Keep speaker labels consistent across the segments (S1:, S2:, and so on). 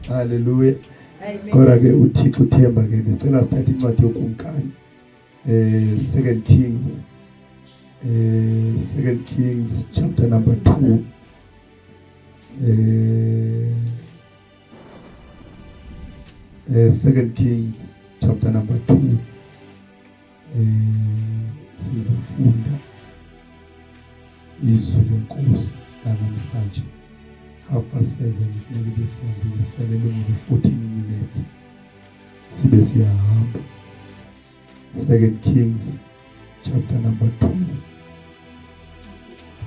S1: Hallelujah. Kodwa ke uThixo uthemba ke ngicela sithathe incwadi yokumkani 2 Kings 2 Kings chapter number 2 2 Kings chapter number 2 sizofunda izwi lenkosi namhlanje 7:30 maybe siyabisele ngo 14 minutes sibe siyahamba 2 Kings chapter number 2.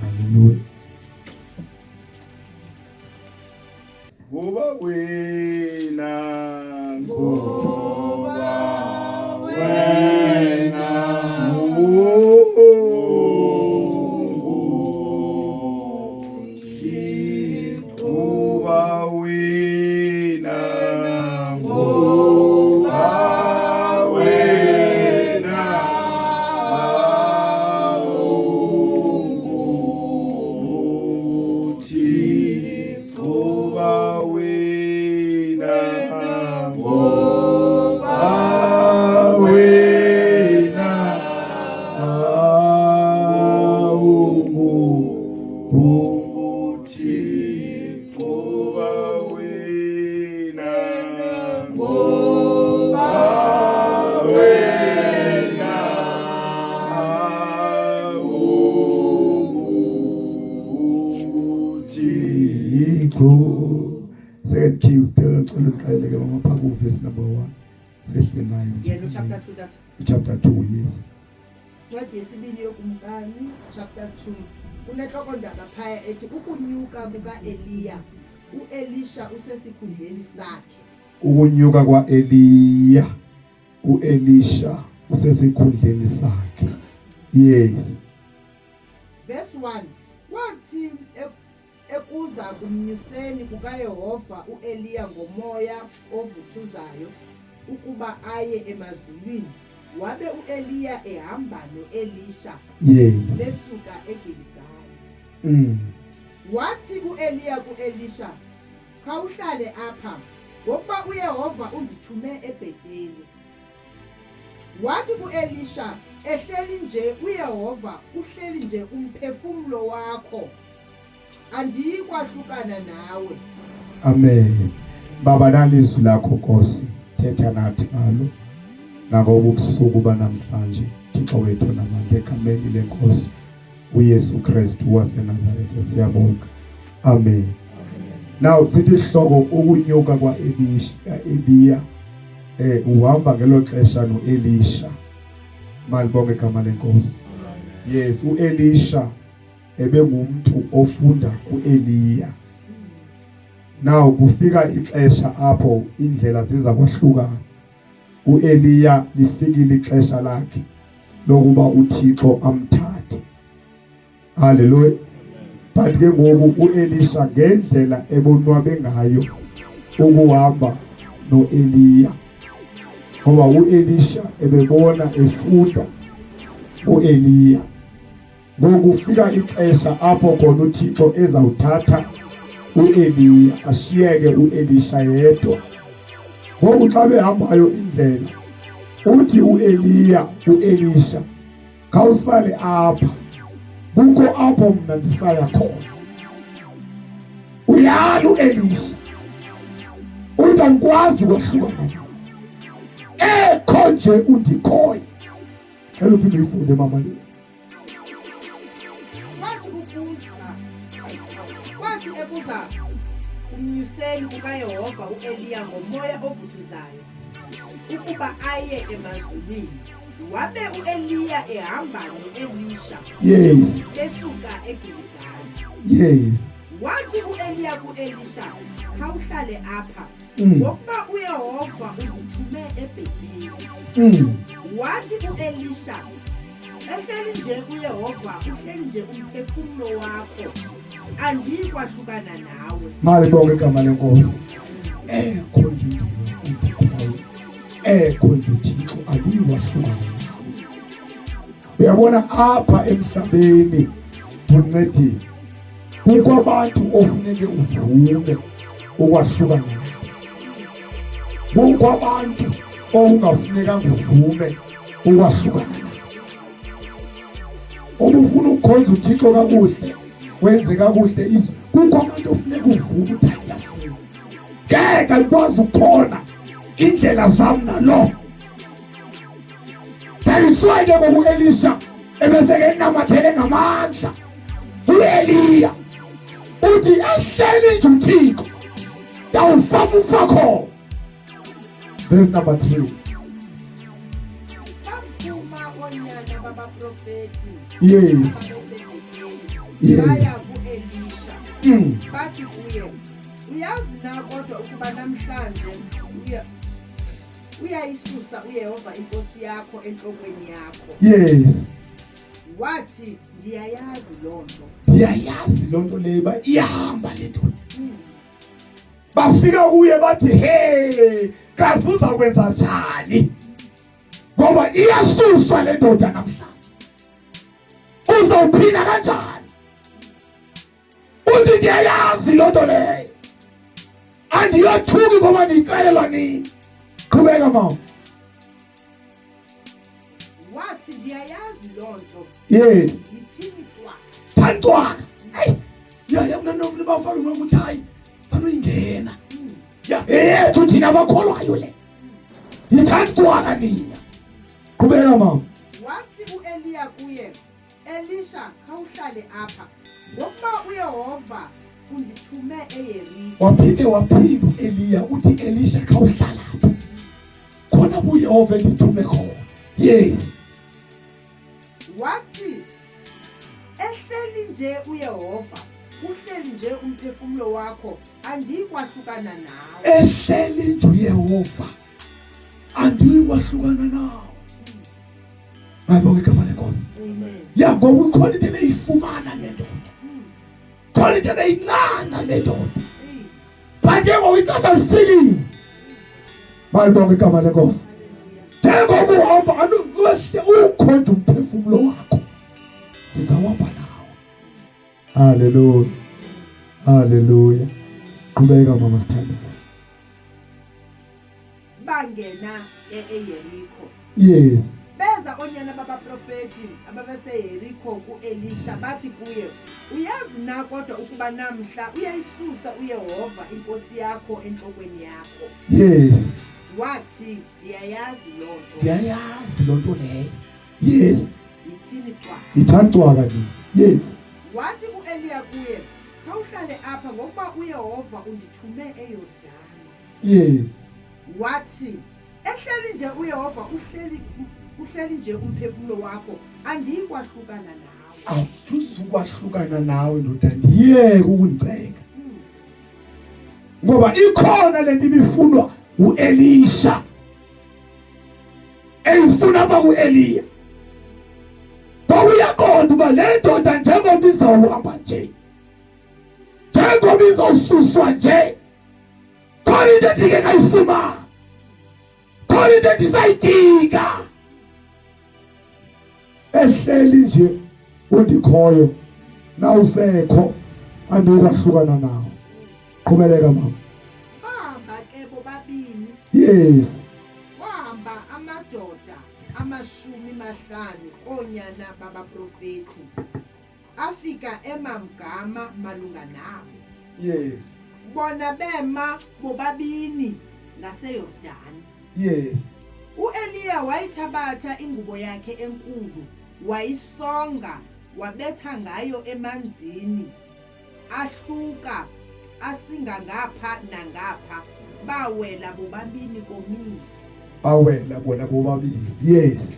S1: Hallelujah. Ngoba wena chapter 2 yes.
S2: What yesibili yokumkani chapter 2 kunenhloko ndaba phaya ethi ukunyuka kuka Eliya uElisha usesikhundleni sakhe.
S1: Ukunyuka kwa Eliya uElisha usesikhundleni sakhe. Yes.
S2: Verse 1 wathi ekuza kumnyuseni kukaYehova uEliya ngomoya ovuthuzayo ukuba aye emazulwini wabe uEliya ehamba noElisha besuka eGilgali. Wathi uEliya kuElisha khawuhlale apha ngoba uYehova undithume eBhetheli. Wathi uElisha ehleli nje uYehova uhleli nje umphefumulo wakho andikwahlukana nawe.
S1: Amen. Baba nalizwi lakho Nkosi thetha nathi ngalo nangoba ubusuku banamhlanje Thixo wethu namandla egameni lenkosi uYesu Kristu waseNazaretha siyabonga. Amen. Now sithi ihloko ukunyuka kwa Eliya uhamba ngelo xesha noElisha. Malibonge igama lenkosi. Yes, uElisha ebengumuntu ofunda kuEliya. Now kufika ixesha apho indlela ziza kwahlukana. uEliya lifikile ixesha lakhe lokuba uThixo amthathe. Hallelujah. But ke ngoku uElisha ngendlela ebonwabe ngayo ukuhamba noEliya, ngoba uElisha ebebona efunda uEliya. Ngoku kufika ixesha apho khona uThixo ezawuthatha uEliya ashiyeke uElisha yedwa. Ngoku xa behambayo indlela uthi uEliya uElisha, khawusale apha, kukho apho mna ndisaya khona. Uyala uElisha uthi andikwazi kwahlukana nawe, ekho nje undikhoyo. Cela uphinde uyifunde mama le.
S2: Kwathi ebuza umnyuseli kukaYehova uEliya ngomoya ovuthuzayo ukuba aye emazulwini, wabe uEliya ehamba noElisha
S1: Yes.
S2: besuka eGiligali.
S1: Yes.
S2: Wathi uEliya kuElisha, khawuhlale apha ngokuba uYehova undithume eBhetheli. Wathi uElisha, ehleli nje uYehova, uhleli nje umphefumulo wakho, andikwahlukana nawe.
S1: Mali bonke igama lenkosi. Ekho nje undikhoyo, ekho nje uThixo akuyiwahlukana nawe. Uyabona apha emhlabeni uncedile, kukho abantu ofuneke uvume ukwahlukana nabo, kukho abantu okungafunekanga uvume ukwahlukana nabo. Uma ufuna ukukhonza uThixo kakuhle, wenze kakuhle izwi, kukho abantu ofuneka uvume ukuthi ayafuna. Ngeke ndikwazi ukukhona indlela zami nalo. Tayiswayile ngokuElisha ebeseke namathele ngamandla uEliya uthi ehleli nje uThixo dawufaka ufakho. Verse number 3.
S2: Baphuma onyana babaprofeti.
S1: Yes. Yes.
S2: Baya kuElisha. Bathi kuye, uyazi na kodwa ukuba namhlanje uyayisusa uYehova inkosi yakho enhlokweni yakho.
S1: Yes.
S2: Wathi, ndiyayazi lonto.
S1: Ndiyayazi lonto leyo iyahamba le ndoda. Bafika kuye bathi, hey, kazi uzakwenza njani? Ngoba iyasuswa le ndoda namhlanje. Uzawuphila kanjani? Uthi ndiyayazi lonto leyo. Andiyothuki ngoba ndiyixelelwa nini. Qhubeka mama.
S2: Wathi, ndiyayazi lonto.
S1: Yes.
S2: Yithini kwa?
S1: Tantwana. Hey. Ya mna nofuna bafaka ukuthi hayi sanoyingena. Ya thina abakholwayo le. Yithandwana nina. Qhubeka mama.
S2: Wathi uEliya kuye, Elisha, khawuhlale apha ngokuba uYehova undithume eYeriko.
S1: Waphinde uEliya uthi Elisha khawuhlala apha, khona uYehova endithume khona. Yes.
S2: Wathi, ehleli nje uYehova, uhleli nje umphefumulo wakho, andikwahlukana nawe.
S1: Ehleli nje uYehova, andikwahlukana nawe. Ayibonke igama lenkosi.
S2: Amen.
S1: Ya ngoba ukhona into ebeyifumana le ndoda, khona into ebeyinqanda le ndoda, but njengoba ixesha lifikile, ayibonke igama lenkosi. Njengoba uhamba anuwehle ukhonza umphefumulo wakho, ndizawuhamba nawe. Hallelujah. Hallelujah. Qhubeka mama sithandaza.
S2: Bangena eYeriko.
S1: Yes.
S2: Beza onyana babaprofeti ababeseYeriko kuElisha bathi kuye, uyazi na kodwa ukuba namhla uyayisusa uYehova inkosi yakho enhlokweni yakho.
S1: Yes.
S2: Wathi, ndiyayazi lonto.
S1: Ndiyayazi lonto leyo. Yes.
S2: Yithini kwa?
S1: Ithandwa kanini. Yes.
S2: Wathi uEliya kuye, khawuhlale apha ngokuba uYehova undithume eYordani.
S1: Yes.
S2: Wathi, ehleli nje uYehova, uhleli nje umphefumulo wakho, andikwahlukana nawe.
S1: Awuzukwahlukana nawe ndoda, ndiyeke ukundiceka. Ngoba ikhona lento ibifunwa uElisha eyifuna ba kuEliya. Bawuyaqonda uba le ndoda njengoba izawuhamba nje, njengoba izawususwa nje. Khona into endike ngayifumana, khona into endisayidinga ehleli nje undikhoyo nawusekho andikwahlukana nawo. Qhubeleka mama.
S2: Bahamba ke bobabini,
S1: Yes.
S2: wahamba amadoda 50 koonyana babaprofethi, afika emamgama malunga nabo.
S1: Yes.
S2: Bona bema bobabini ngaseYordani.
S1: Yes.
S2: U-Eliya wayithabatha ingubo yakhe enkulu, wayisonga, wabetha ngayo emanzini, ahluka, asinga ngapha nangapha, bawela bobabini komini.
S1: Bawela bona bobabili. Yes.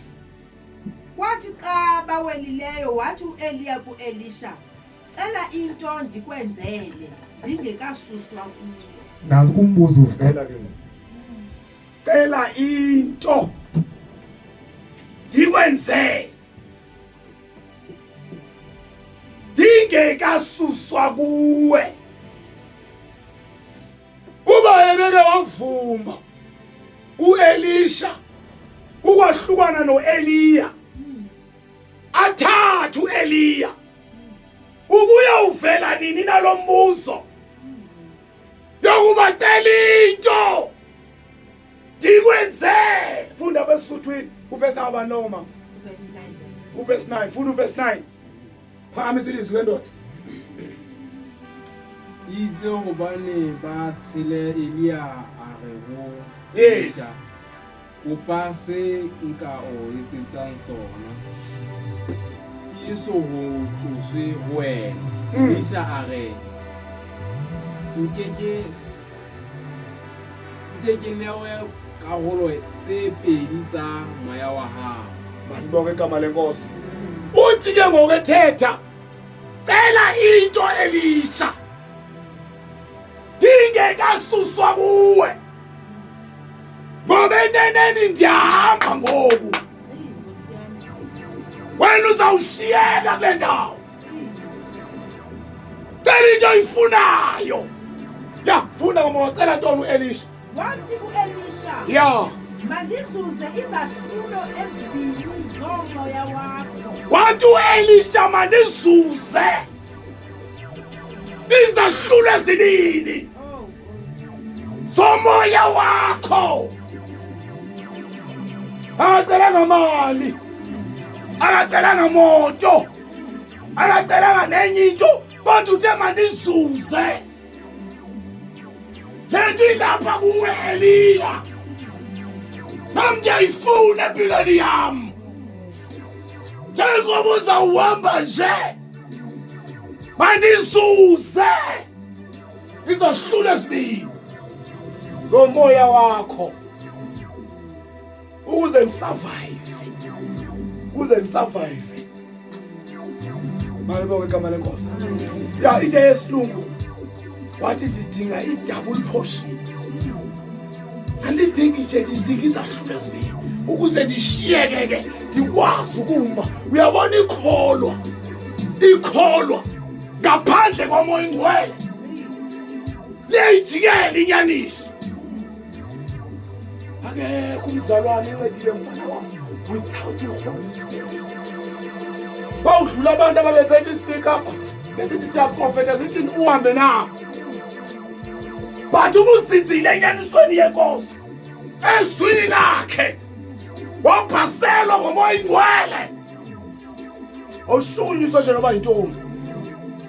S2: Kwathi xa bawelileyo wathi u-Eliya ku-Elisha, cela into ndikwenzele ndingekasuswa kuyo.
S1: Nansi kumbuzo uvela ke. Cela into ndikwenzele ndingekasuswa kuwe. Uba yebeke wavuma u-Elisha ukwahlukana no-Eliya, athatha u-Eliya, ubuye uvela nini nalo mbuzo yokuba cela into ndikwenzele? Funda beSuthwini uverse number noma
S2: Verse 9.
S1: uverse 9. Funda uverse 9. Phakamisa ilizwi kendoda.
S3: itse gobane ba tshele Eliya a re go
S1: Yes.
S3: Elisha, kopa se nka o etsetsang sona ke iso go tloswe go wena. Elisha a re nkeke newe karolo tse pedi tsa moya wa gago.
S1: Malibonke igama lenkosi. Uthi ke ngokethetha, cela into Elisha ndingekasuswa kuwe, ngoba eneneni ndiyahamba ngoku,
S2: Nkosi yami.
S1: wena uzawushiyeka kule ndawo. Cela into oyifunayo. Ya, funda ngoba wacela ntoni u-Elisha?
S2: Wathi u-Elisha,
S1: Ya,
S2: mandizuze izahlulo ezibini zomoya wakho.
S1: wathi u-Elisha mandizuze izahlulo ezibini
S2: Oh, Nkosi.
S1: zomoya wakho. Akacelanga mali, akacelanga moto, akacelanga nenye into, kodwa uthe mandizuze le nto ilapha kuwe Eliya. Nam ndiyayifuna empilweni yam, njengoba uzawuhamba nje, mandizuze izahlulo ezibini zomoya wakho ukuze ndisurvive. Malibonke igama lenkosi. Ya, into yesilungu wathi ndidinga i-double portion. Andidingi nje, ndidinga izahlulo ezibini ukuze ndishiyeke ke ndikwazi ukuma. Uyabona ikholwa ngaphandle komoya ingcwele liyayijikela inyaniso. Akekho umzalwane encedile mfana wami without i-Holy Spirit. Bawudlula abantu ababephethe ispeak up besithi siyaprofeta sithi uhambe nabo, but ubusizile enyanisweni yenkosi, ezwini lakhe wabhaselwa ngomoya ingcwele, awushukunyiswa nje noba yintombi.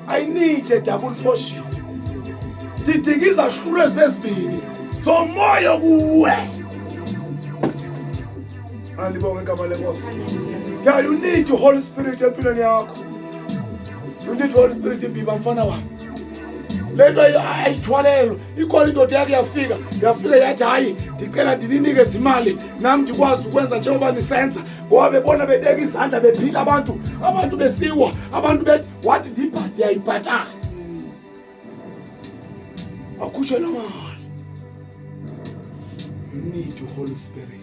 S1: I need a double portion. Ndidinga izahlulo ezibini zomoya kuwe. Alibonke igama lenkosi. Yeah, you need the Holy Spirit empilweni yakho. You need the Holy Spirit imbiba mfana wami. Le nto ayithwalelwe, ikhona indoda yakhe yafika yathi hayi ndicela ndininike izimali nam ndikwazi ukwenza njengoba nisenza, ngoba bebona bebeka izandla bephila abantu besiwa, abantu bethi wathi ndiyayibhatala. Akhutshwe la mali. You need the Holy Spirit.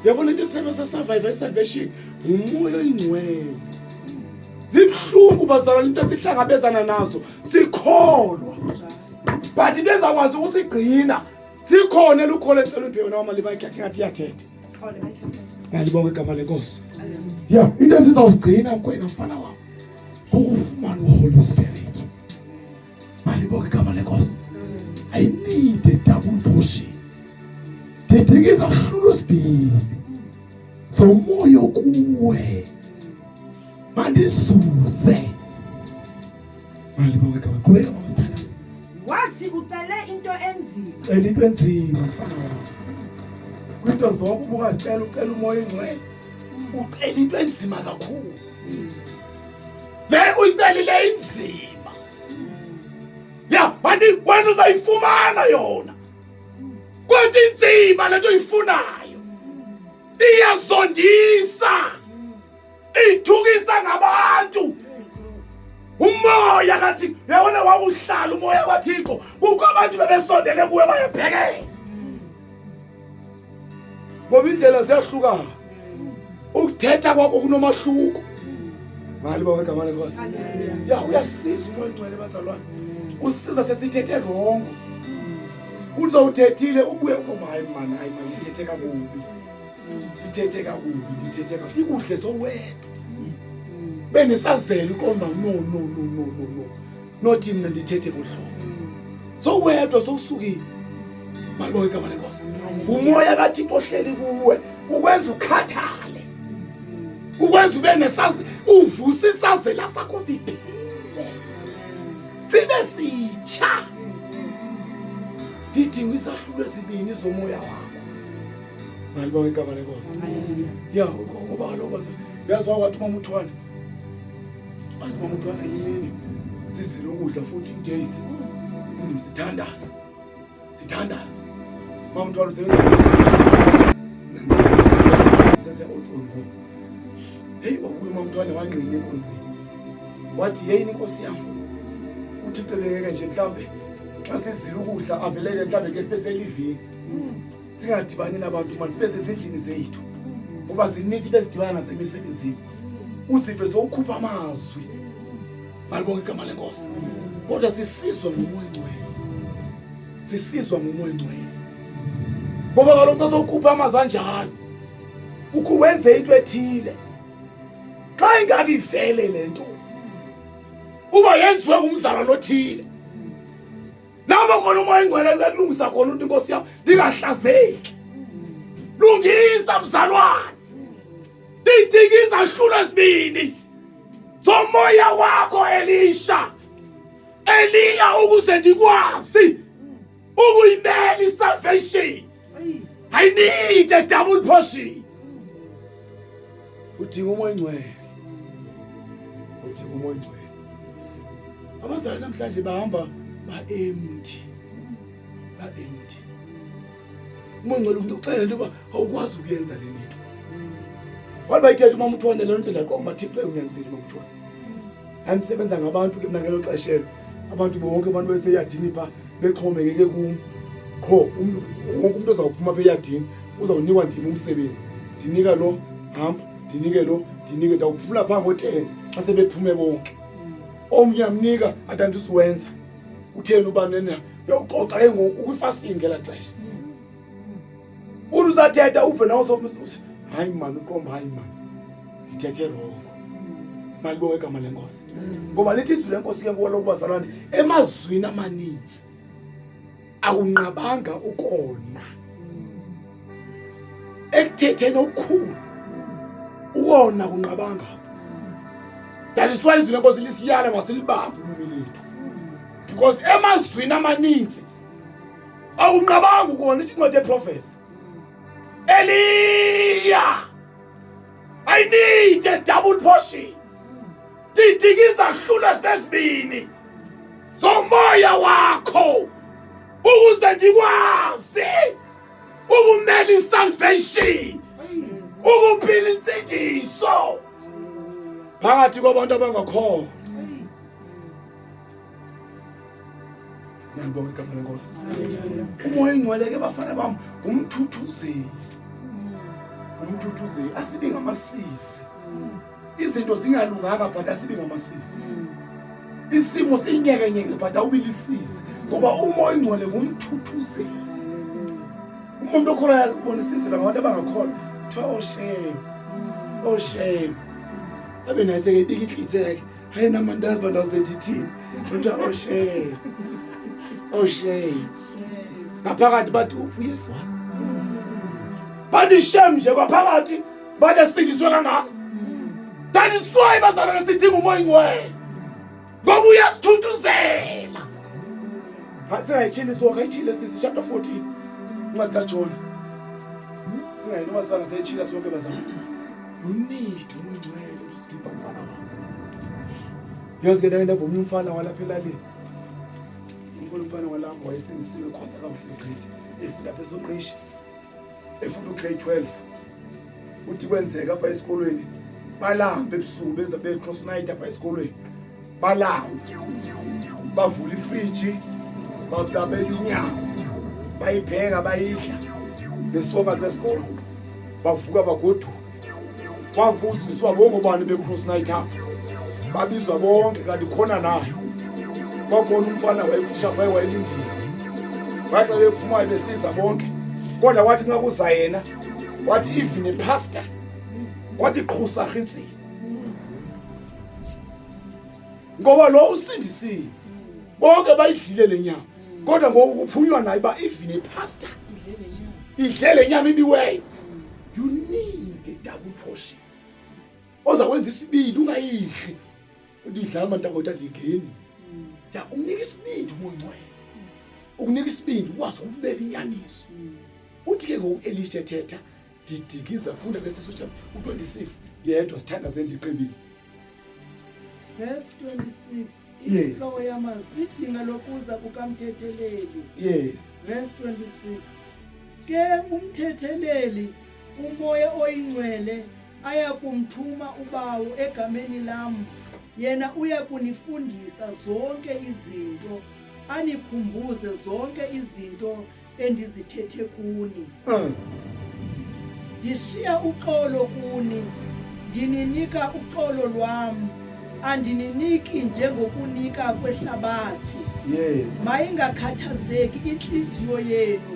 S1: Yabona into esebenza survive salvation umoya ingcwele. Zibhlungu bazalwane into esihlangabezana nazo. Sikholwa. But into ezakwazi ukusigcina. Sikhona lukhole ecela impilo noma libayike ngathi yathethe. Ngalibonga igama lenkosi. Yeah, into ezizawugcina kwena mfana wami. Ukufumana uHoly Spirit. Ngalibonga igama lenkosi. I need a double portion. Ngidinga isahlulo sibili. So moyo kuwe. Mandisuze. Ngalibonga igama kuwe mama.
S2: Wathi ucele into enzima.
S1: Cela into enzima mfana wami. Kwinto zonke ubungazicela ucela umoya engcwele. Ucela into enzima kakhulu. Le uyicelile inzima. Ya, manje wena uzayifumana yona. Kodwa inzima lento uyifunayo. Iyazondisa. Ithukisa ngabantu. Umoya kathi uyabona wakuhlala umoya kaThixo kukho abantu bebesondele kuwe bayebhekela. Ngoba indlela ziyahlukana. Ukuthetha kwakho kunomahluko. Ngalibonga igama lenkosi. Ya uyasiza umoya engcwele bazalwane. Usiza sesithethe wrong. Uzowuthethile ubuye ukho hayi man ngithethe kakubi. Ngithethe kakubi. Ikuhle sowedwa. Benesazela uqonda no. Nothi mina ndithethe ngohlobo. Sowedwa sowusukile. Malibonga igama lenkosi. Umoya kaThixo ohleli kuwe ukwenza ukhathale. Ukwenza ube nesazi uvusa isazela sakho siphile. Sibe sitsha. Didinga izahlulo ezibini zomoya wakho. Malibonga igama lenkosi. Ya ngoba kaloku yazwa kwathi uma uthwana. Athi uma uthwana yini? Sizile ukudla 14 days. Sithandaza. Mama uthwana usebenza sese otsongo. Hey wabuye mama uthwana wangqina enkonzweni. Wathi yeyini inkosi yami? Uthixo bengeke nje mhlambe xa sizile ukudla aveleke mhlambe ke sibe selivini. Singadibani nabantu manje sibe sezindlini zethu. Ngoba zinithi besidibana nasemisebenzini. Uzive sokukhupha amazwi. Malibonga igama lenkosi. Kodwa sisizwa ngomoya engcwele. Sisizwa ngomoya engcwele. Ngoba kaloku sokukhupha amazwi anjalo. Ukwenze into ethile. Xa ingaki ivele lento. Uba yenziwe ngumzalwane othile. Laba khona umoya engcwele kulungisa khona ukuthi inkosi yami ndingahlazeki. Lungisa mzalwane. Didinga izahlulo ezibini zomoya wakho Elisha. Eliya ukuze ndikwazi ukuyimela isalvation. I need a double portion. Udinga umoya engcwele. Udinga umoya engcwele. Abazali namhlanje bahamba ba-empty. Umoya engcwele uxela into yoba awukwazi ukuyenza le nto. Wathi bayithetha uma uthwane le nto la komba Thixo uyanzile uma uthwane. Angisebenza ngabantu ke mina ngelo xeshelo. Abantu bonke abantu beseyadini pha bexhomekeke kum. Kho wonke umuntu ozawuphuma apha eyadini uzawunikwa ndini umsebenzi. Ndinika lo hamba, ndinike lo, ndinike ndawuphumula pha ngo10 xa sebephume bonke. Omnye amnika atandisiwenza. Utheni uba nena uyoxoxa ke ngoku ukufasting ngela xesha. Uzathetha uve nawo sokuthi hayi man uqomba hayi man. Ndithethe rongo. Malibonga igama lenkosi. Ngoba lithi izwi lenkosi ke ngoba lokubazalwane emazwini amaninzi awunqabanga ukona. Ekuthetheni okukhulu uwona kunqabanga. Yaliswa izwi lenkosi lisiyala masilibambe ulimi lethu. Because emazwini amaninzi awunqabanga ukona ithi incwadi yeProverbs. Eliya, I need a double portion. Didinga izahlulo ezibini zomoya wakho ukuze ndikwazi ukumela isalvation, ukuphila insindiso phakathi kwabantu abangakholwa. Nangibonga igama lenkosi. Umoya engcwele ke bafana bami umthuthuzeli. Umthuthuzeli asibi ngamasisi. izinto zingalunganga but asibi ngamasisi. Isimo sinyekenyeke but awubilisizi ngoba umoya ongcwele ngumthuthuzeli. Umuntu okhona ubona isizwe ngabantu abangakholwa kuthiwa oh shame. Abe naye seke ibika inhliziyo hayi namandazi bandaze ndithini kuthiwa oh shame. Ngaphakathi bathi uphi uYesu wakho? Bathi shame nje kwaphakathi bathi asindiswe kangaka. That is why bazalwane sidinga umoya ongcwele. Ngoba uyasithuthuzela. Singayitshili sonke, ayitshile sisi chapter 14. Incwadi kaJona. Singayinoma sibanga seyitshila sonke bazalwane. You need umoya ongcwele usikhipha umfana wakho. Yazi ke ndake ndavuma umfana walapha elalini. Umfana walapha wayesindisiwe khosa kabuhle eGrade. Efika lapha esoqhishi. Efunda uGrade 12. Uthi kwenzeka apha esikolweni. Balamba ebusuku beza be-cross night apha esikolweni. Balamba. Bavula ifriji. Bababela inyama. Bayipheka bayidla. Nesonka zesikolo. Bavuka bagoduka. Bavuziswa bonke abantu be-cross night apha. Babizwa bonke kanti khona naye. Kwakhona umfana wayekhisha phayi wayelindile. Bathi bephumayo besiza bonke. Kodwa wathi nxa kuza yena wathi even a-pastor wathi qhusa ritsi. Ngoba lo usindisiwe. Bonke bayidlile lenyama. Kodwa ngoku kuphunywa naye ba even a-pastor idlele nyama ibiweyo. You need a double portion. Ozakwenza isibili ungayidli. Udidla amantangota ligeni. Ya umnika isibindi umoya ongcwele. Ukunika isibindi ukwazi ukubeka inyaniso. Uthi ke ngoku Elisha ethetha ndidikiza funda kwesisu chapter 26 yedwa sithanda zendiqebile.
S4: Verse 26 inhloko yamazwi idinga lokuza kukamthetheleli.
S1: Yes.
S4: Verse 26 ke umthetheleli umoya oyingcwele ayakumthuma ubawo egameni lami yena uyakunifundisa zonke izinto anikhumbuze zonke izinto endizithethe kuni. Ndishiya uxolo kuni ndininika uxolo lwami andininiki njengokunika kwehlabathi.
S1: Yes.
S4: Mayingakhathazeki inhliziyo yenu